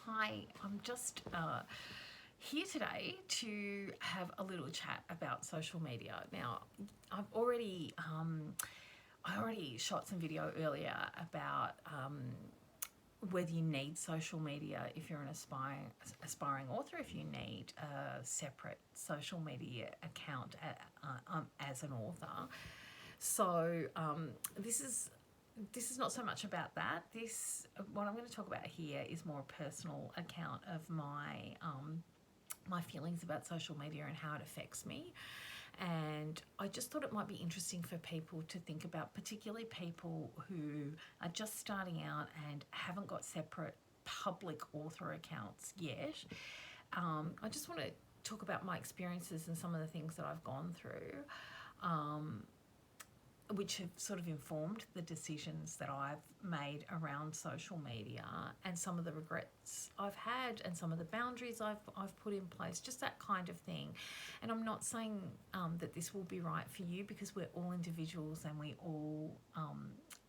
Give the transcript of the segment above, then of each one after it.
Hi, I'm just here today to have a little chat about social media. Now, I already shot some video earlier about whether you need social media if you're an aspiring author, if you need a separate social media account as an author. So this is not so much about that. What I'm going to talk about here is more a personal account of my feelings about social media and how it affects me. And I just thought it might be interesting for people to think about, particularly people who are just starting out and haven't got separate public author accounts yet. I just want to talk about my experiences and some of the things that I've gone through, which have sort of informed the decisions that I've made around social media, and some of the regrets I've had and some of the boundaries I've put in place, just that kind of thing. And I'm not saying that this will be right for you, because we're all individuals and we all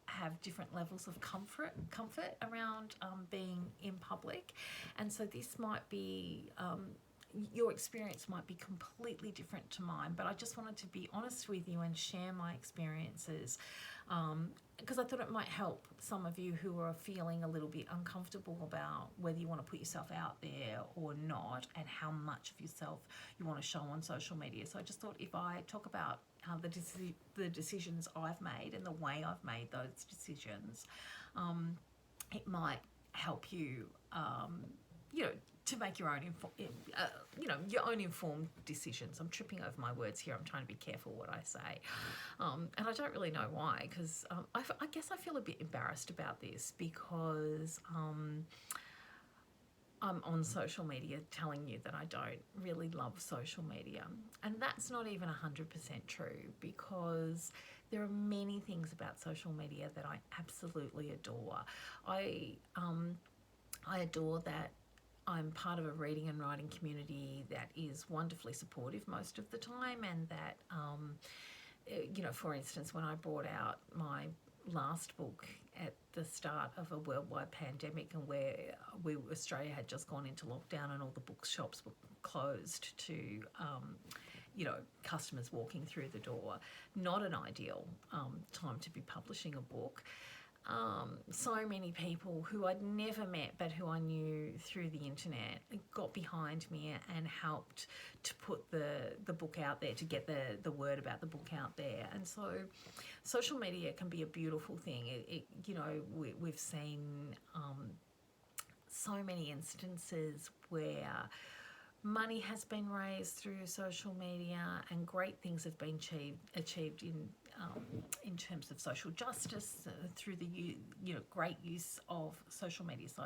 have different levels of comfort around being in public. And so this might be your experience might be completely different to mine, but I just wanted to be honest with you and share my experiences, because I thought it might help some of you who are feeling a little bit uncomfortable about whether you want to put yourself out there or not, and how much of yourself you want to show on social media. So I just thought if I talk about the decisions I've made and the way I've made those decisions, it might help you, to make your own your own informed decisions. I'm tripping over my words here. I'm trying to be careful what I say, and I don't really know why, because I guess I feel a bit embarrassed about this, because I'm on social media telling you that I don't really love social media, and that's not even 100% true, because there are many things about social media that I absolutely adore. I adore that I'm part of a reading and writing community that is wonderfully supportive most of the time, and that, for instance, when I brought out my last book at the start of a worldwide pandemic, and where Australia had just gone into lockdown and all the bookshops were closed to customers walking through the door, not an ideal time to be publishing a book. So many people who I'd never met but who I knew through the internet got behind me and helped to put the book out there, to get the word about the book out there. And so social media can be a beautiful thing. We've seen so many instances where money has been raised through social media, and great things have been achieved in terms of social justice through the great use of social media. So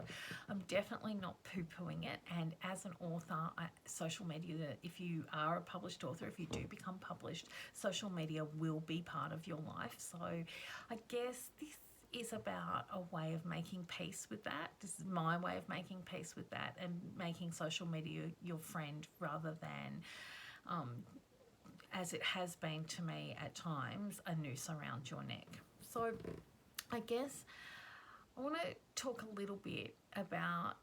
I'm definitely not poo-pooing it. And as an author, social media, if you are a published author, if you do become published, social media will be part of your life. So I guess this is about a way of making peace with that. This is my way of making peace with that, and making social media your friend, rather than, as it has been to me at times, a noose around your neck. So I guess I want to talk a little bit about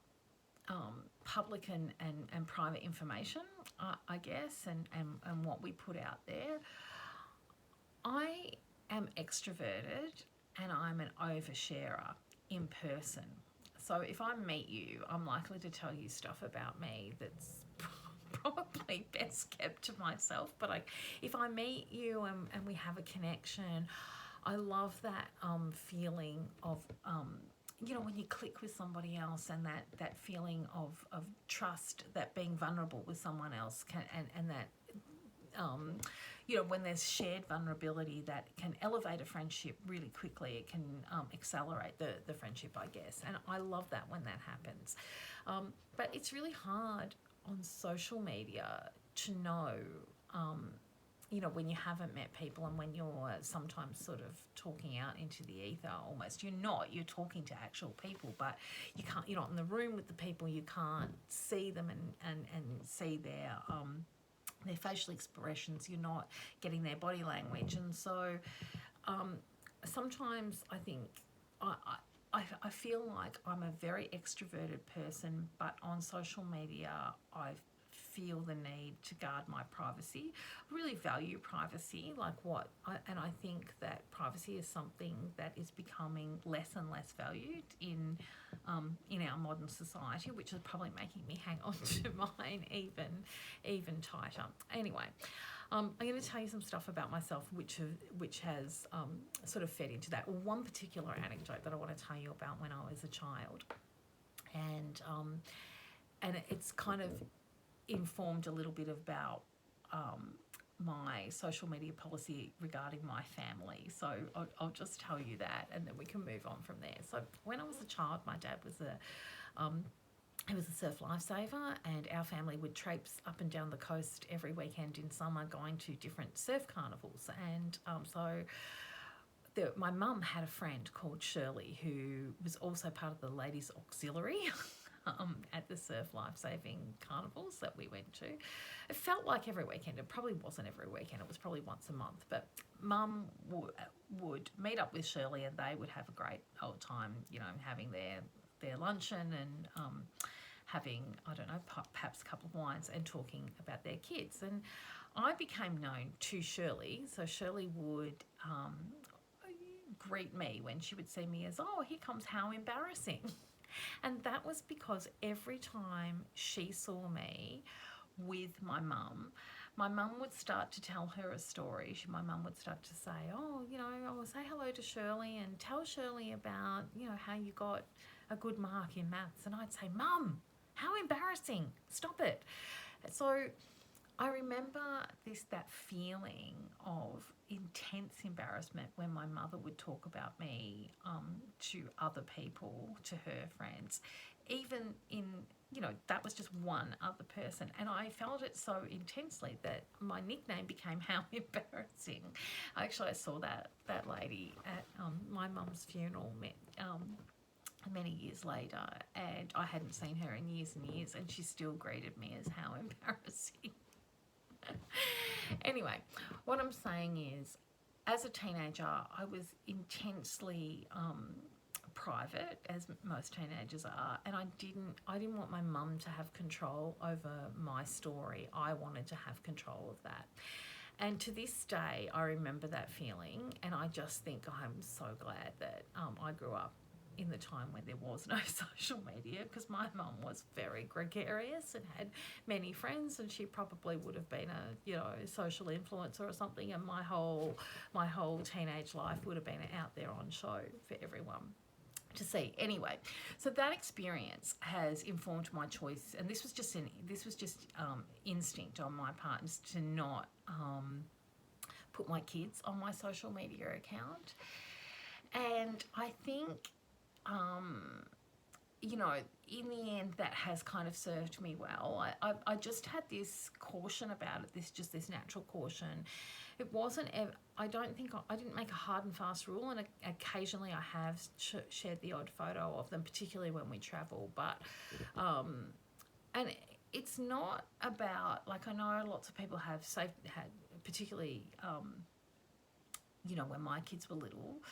public and private information, I guess, and what we put out there. I am extroverted, and I'm an oversharer in person. So if I meet you, I'm likely to tell you stuff about me that's probably best kept to myself. But if I meet you and we have a connection, I love that feeling of, when you click with somebody else, and that feeling of trust, that being vulnerable with someone else can, and that, when there's shared vulnerability, that can elevate a friendship really quickly. It can accelerate the friendship, I guess. And I love that when that happens. But it's really hard on social media to know, when you haven't met people, and when you're sometimes sort of talking out into the ether almost. You're talking to actual people, but you're not in the room with the people. You can't see them and see their facial expressions. You're not getting their body language. And so sometimes I think I feel like I'm a very extroverted person, but on social media, I feel the need to guard my privacy. I really value privacy, and I think that privacy is something that is becoming less and less valued in our modern society, which is probably making me hang on to mine even tighter. Anyway, I'm going to tell you some stuff about myself which has sort of fed into that. One particular anecdote that I want to tell you about when I was a child, and it's kind of informed a little bit about my social media policy regarding my family. So I'll just tell you that, and then we can move on from there. So when I was a child, my dad was he was a surf lifesaver, and our family would traipse up and down the coast every weekend in summer going to different surf carnivals. And my mum had a friend called Shirley who was also part of the ladies auxiliary at the surf lifesaving carnivals that we went to. It felt like every weekend. It probably wasn't every weekend. It was probably once a month. But Mum would meet up with Shirley, and they would have a great old time, having their luncheon and having, I don't know, perhaps a couple of wines and talking about their kids. And I became known to Shirley. So Shirley would greet me when she would see me as, oh, here comes How Embarrassing. And that was because every time she saw me with my mum would start to tell her a story. My mum would start to say, oh, I will say hello to Shirley and tell Shirley about, how you got a good mark in maths. And I'd say, Mum, how embarrassing. Stop it. So I remember that feeling of intense embarrassment when my mother would talk about me to other people, to her friends, even in, that was just one other person. And I felt it so intensely that my nickname became How Embarrassing. Actually, I saw that lady at my mum's funeral many years later, and I hadn't seen her in years and years, and she still greeted me as How Embarrassing. Anyway, what I'm saying is, as a teenager, I was intensely private, as most teenagers are, and I didn't want my mum to have control over my story. I wanted to have control of that. And to this day, I remember that feeling, and I just think I'm so glad that I grew up in the time when there was no social media, because my mum was very gregarious and had many friends, and she probably would have been a social influencer or something, and my whole teenage life would have been out there on show for everyone to see. Anyway, so that experience has informed my choice, and this was just instinct on my part, is to not put my kids on my social media account. And I think in the end, that has kind of served me well. I just had this caution about it, this natural caution. It wasn't, I didn't make a hard and fast rule, and occasionally I have shared the odd photo of them, particularly when we travel. But, and it's not about, I know lots of people had, particularly, when my kids were little,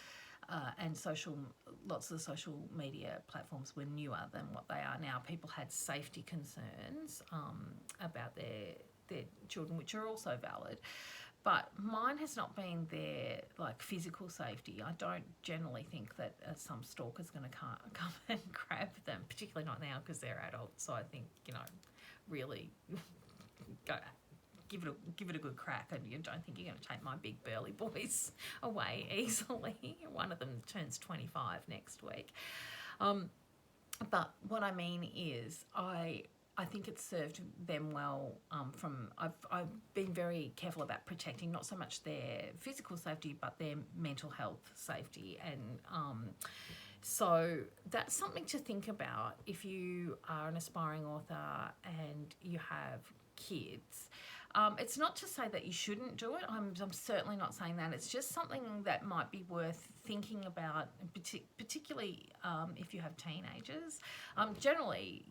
and lots of the social media platforms were newer than what they are now. People had safety concerns about their children, which are also valid. But mine has not been their physical safety. I don't generally think that some stalker's going to come and grab them, particularly not now because they're adults. So I think, really go give it a good crack, and you don't think you're going to take my big burly boys away easily. One of them turns 25 next week. But what I mean is, I think it's served them well. I've been very careful about protecting not so much their physical safety, but their mental health safety, and so that's something to think about if you are an aspiring author and you have kids. It's not to say that you shouldn't do it. I'm certainly not saying that. It's just something that might be worth thinking about, particularly if you have teenagers. Generally,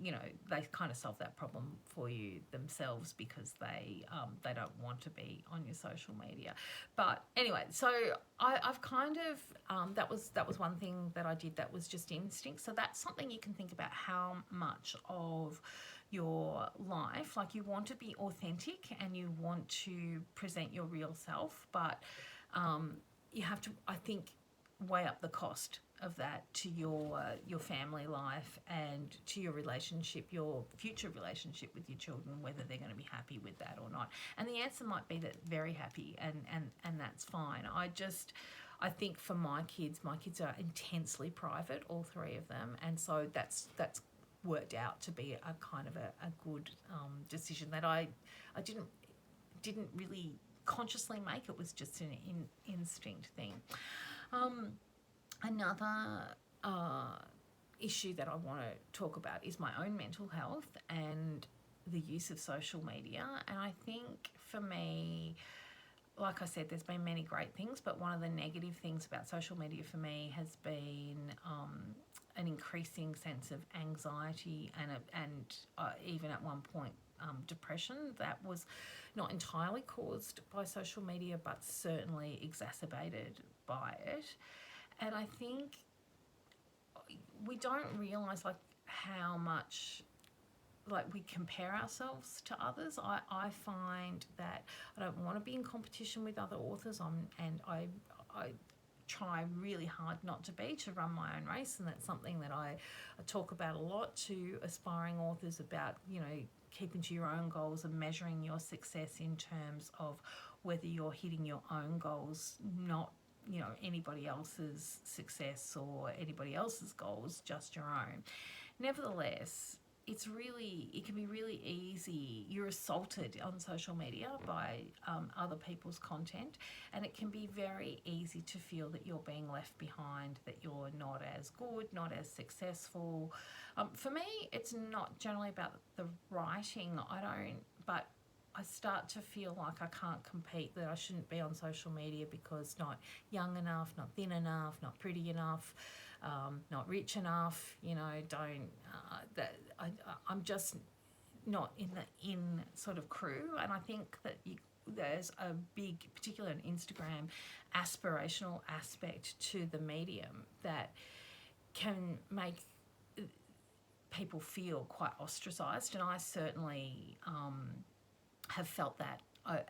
they kind of solve that problem for you themselves because they don't want to be on your social media. But anyway, so I've kind of that was one thing that I did that was just instinct. So that's something you can think about, how much of your life, like, you want to be authentic and you want to present your real self, but you have to, I think, weigh up the cost of that to your family life and to your relationship, your future relationship with your children, whether they're going to be happy with that or not. And the answer might be that very happy, and that's fine. I think for my kids are intensely private, all three of them, and so that's worked out to be a kind of a good decision that I didn't really consciously make. It was just an instinct thing. Another issue that I want to talk about is my own mental health and the use of social media. And I think for me, like I said, there's been many great things, but one of the negative things about social media for me has been an increasing sense of anxiety and even at one point depression that was not entirely caused by social media, but certainly exacerbated by it. And I think we don't realise how much we compare ourselves to others. I find that I don't want to be in competition with other authors, and I try really hard not to run my own race, and that's something that I talk about a lot to aspiring authors about, keeping to your own goals and measuring your success in terms of whether you're hitting your own goals, not anybody else's success or anybody else's goals, just your own. Nevertheless, it can be really easy. You're assaulted on social media by other people's content, and it can be very easy to feel that you're being left behind, that you're not as good, not as successful. For me, it's not generally about the writing. But I start to feel like I can't compete, that I shouldn't be on social media because not young enough, not thin enough, not pretty enough, not rich enough, I'm just not in the sort of crew. And I think that there's a big, particularly on Instagram, aspirational aspect to the medium that can make people feel quite ostracised, and I certainly have felt that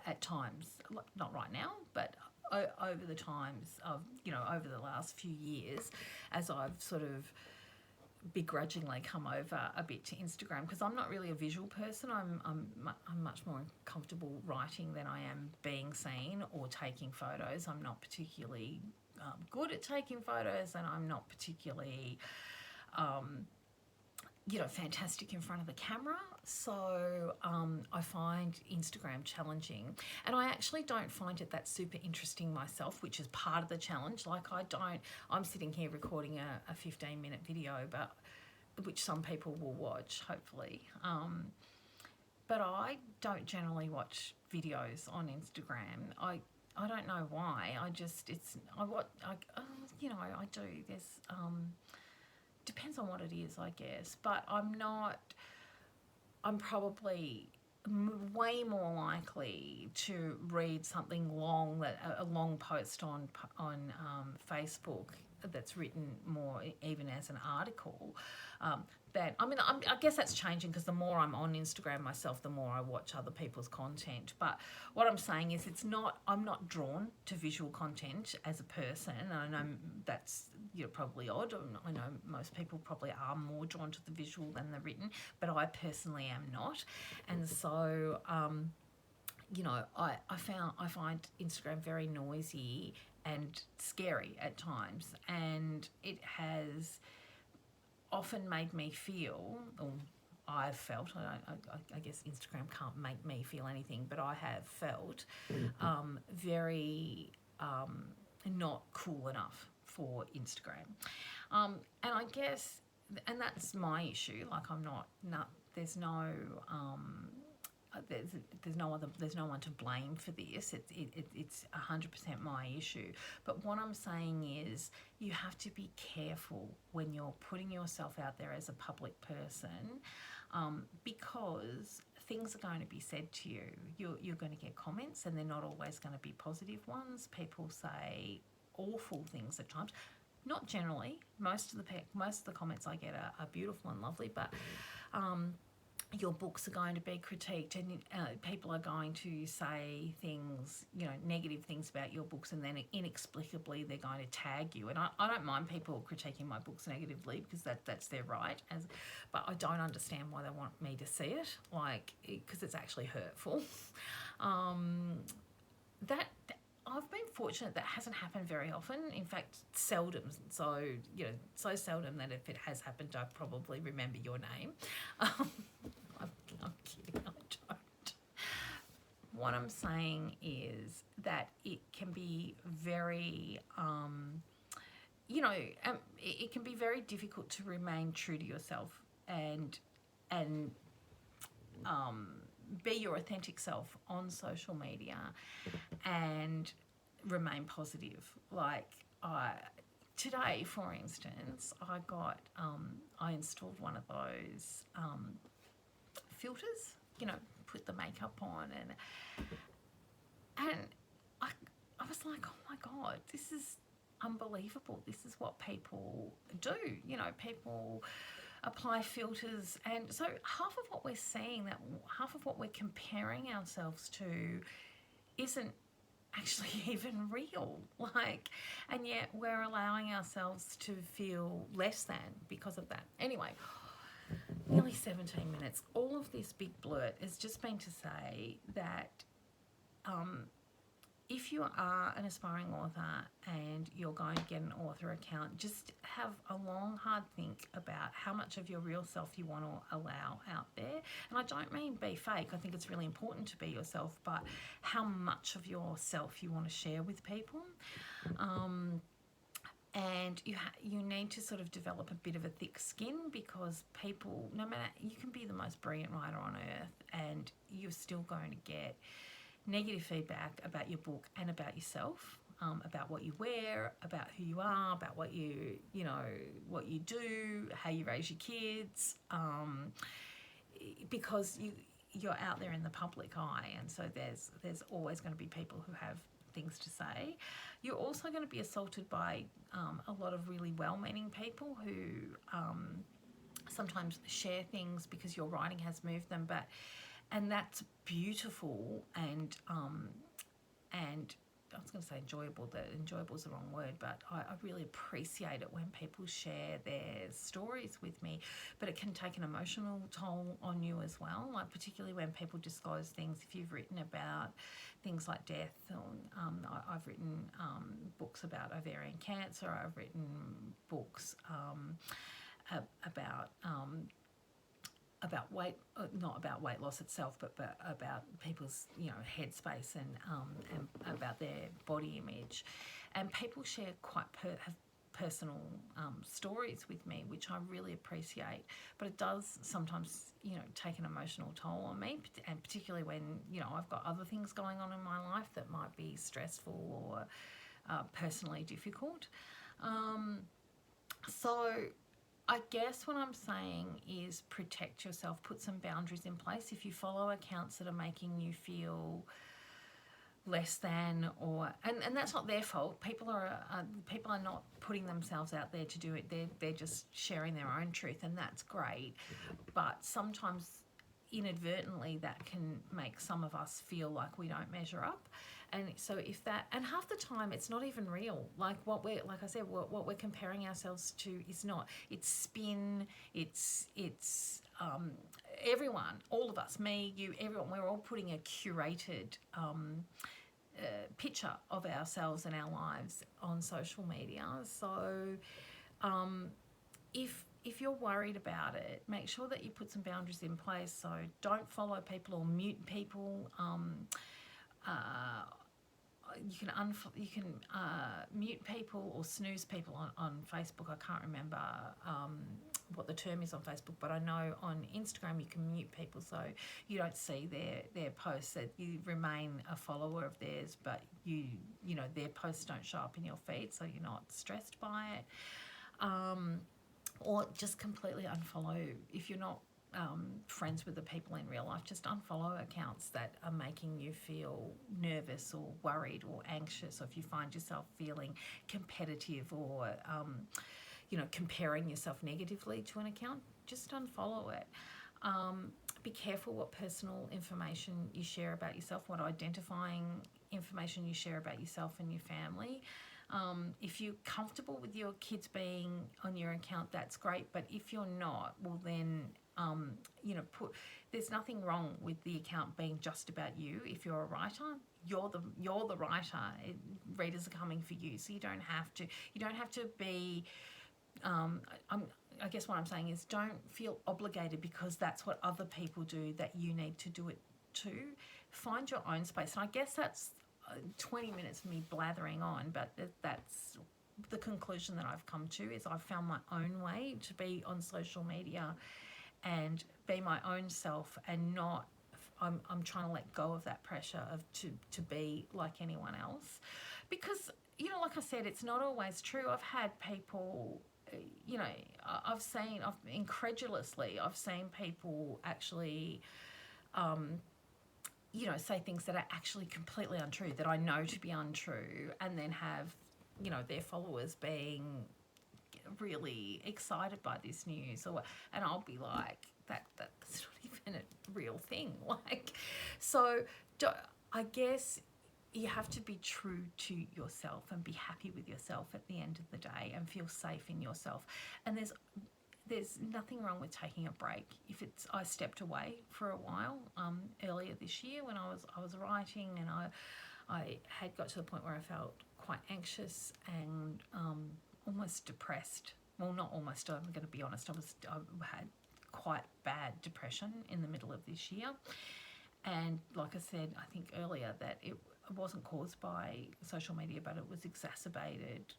at times, not right now, but over the times of, over the last few years, as I've sort of begrudgingly come over a bit to Instagram, because I'm not really a visual person. I'm much more comfortable writing than I am being seen or taking photos. I'm not particularly good at taking photos, and I'm not particularly fantastic in front of the camera. So I find Instagram challenging, and I actually don't find it that super interesting myself, which is part of the challenge. I'm sitting here recording a 15-minute video, but which some people will watch, hopefully. But I don't generally watch videos on Instagram. I don't know why. I do. There's depends on what it is, I guess. But I'm probably way more likely to read something long, a long post on Facebook that's written more even as an article. I guess that's changing, because the more I'm on Instagram myself, the more I watch other people's content. But what I'm saying is, I'm not drawn to visual content as a person. I know that's probably odd. I know most people probably are more drawn to the visual than the written, but I personally am not. And so, I find Instagram very noisy and scary at times, and it has often made me feel, or I've felt, I guess Instagram can't make me feel anything, but I have felt very not cool enough for Instagram. And I guess, and that's my issue, there's no there's no one to blame for this. It's 100% my issue. But what I'm saying is you have to be careful when you're putting yourself out there as a public person, because things are going to be said to you. You're going to get comments, and they're not always going to be positive ones. People say awful things at times. Not generally. Most of the comments I get are beautiful and lovely, but your books are going to be critiqued, and people are going to say things, negative things about your books, and then inexplicably they're going to tag you. And I don't mind people critiquing my books negatively, because that's their right. But I don't understand why they want me to see it, because it's actually hurtful. That I've been fortunate that hasn't happened very often. In fact, seldom. So, so seldom that if it has happened, I probably remember your name. I'm kidding, I don't. What I'm saying is that it can be very, it can be very difficult to remain true to yourself and be your authentic self on social media and remain positive. Today, for instance, I installed one of those filters, put the makeup on, and I was like, oh my God, this is unbelievable. This is what people do. People apply filters, and so half of what we're seeing, half of what we're comparing ourselves to isn't actually even real, and yet we're allowing ourselves to feel less than because of that. Anyway, nearly 17 minutes. All of this big blurt has just been to say that if you are an aspiring author and you're going to get an author account, just have a long, hard think about how much of your real self you want to allow out there. And I don't mean be fake. I think it's really important to be yourself, but how much of yourself you want to share with people. And you need to sort of develop a bit of a thick skin, because people, no matter, you can be the most brilliant writer on earth and you're still going to get negative feedback about your book and about yourself, about what you wear, about who you are, about what you do, how you raise your kids, because you're out there in the public eye, and so there's always going to be people who have things to say. You're also going to be assaulted by a lot of really well-meaning people who sometimes share things because your writing has moved them, and that's beautiful and I was going to say enjoyable. Enjoyable is the wrong word, but I really appreciate it when people share their stories with me. But it can take an emotional toll on you as well, particularly when people disclose things. If you've written about things like death, I've written books about ovarian cancer. I've written books about weight, not about weight loss itself, but about people's headspace and about their body image, and people share quite have personal stories with me, which I really appreciate. But it does sometimes take an emotional toll on me, and particularly when I've got other things going on in my life that might be stressful or personally difficult. So I guess what I'm saying is protect yourself, put some boundaries in place. If you follow accounts that are making you feel less than, and that's not their fault. People are not putting themselves out there to do it. They're just sharing their own truth, and that's great. But sometimes inadvertently that can make some of us feel like we don't measure up. And so and half the time it's not even real. Like I said, what we're comparing ourselves to is not. It's spin. It's everyone, all of us, me, you, everyone. We're all putting a curated picture of ourselves and our lives on social media. So if you're worried about it, make sure that you put some boundaries in place. So don't follow people or mute people. You can mute people or snooze people on Facebook. I can't remember what the term is on Facebook, but I know on Instagram you can mute people so you don't see their posts, that you remain a follower of theirs, but you know their posts don't show up in your feed, so you're not stressed by it. Or just completely unfollow if you're not friends with the people in real life. Just unfollow accounts that are making you feel nervous or worried or anxious, or if you find yourself feeling competitive or comparing yourself negatively to an account, just unfollow it. Be careful what personal information you share about yourself, what identifying information you share about yourself and your family. If you're comfortable with your kids being on your account, that's great. But if you're not, well then, there's nothing wrong with the account being just about you. If you're a writer, you're the writer. Readers are coming for you, so you don't have to be. I guess what I'm saying is, don't feel obligated because that's what other people do, that you need to do it too. Find your own space, and I guess that's 20 minutes of me blathering on, but that's the conclusion that I've come to, is I've found my own way to be on social media and be my own self, and not I'm trying to let go of that pressure of to be like anyone else, because like I said, it's not always true. I've had people, I've incredulously seen people actually say things that are actually completely untrue, that I know to be untrue, and then have, their followers being really excited by this news, and I'll be like, that's not even a real thing. So I guess you have to be true to yourself and be happy with yourself at the end of the day, and feel safe in yourself. And there's nothing wrong with taking a break. I stepped away for a while earlier this year when I was writing, and I had got to the point where I felt quite anxious and almost depressed. Well, not almost, I'm going to be honest, I had quite bad depression in the middle of this year. And like I said, I think earlier, that it wasn't caused by social media, but it was exacerbated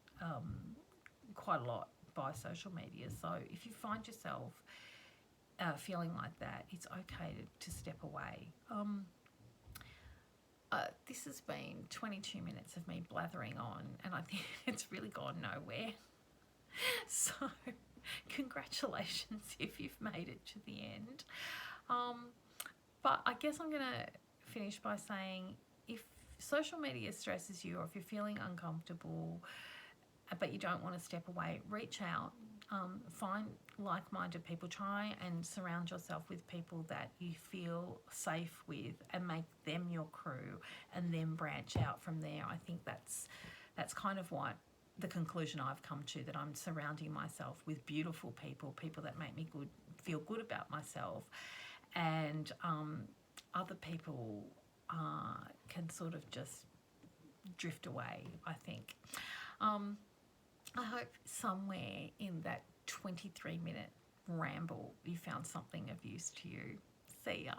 quite a lot by social media. So if you find yourself feeling like that, it's okay to step away. This has been 22 minutes of me blathering on, and I think it's really gone nowhere. So congratulations if you've made it to the end. But I guess I'm going to finish by saying, if social media stresses you, or if you're feeling uncomfortable but you don't want to step away, reach out. Find like-minded people. Try and surround yourself with people that you feel safe with, and make them your crew, and then branch out from there. I think that's kind of what the conclusion I've come to, that I'm surrounding myself with beautiful people that make me feel good about myself, and other people can sort of just drift away, I think. I hope somewhere in that 23-minute ramble you found something of use to you. See ya.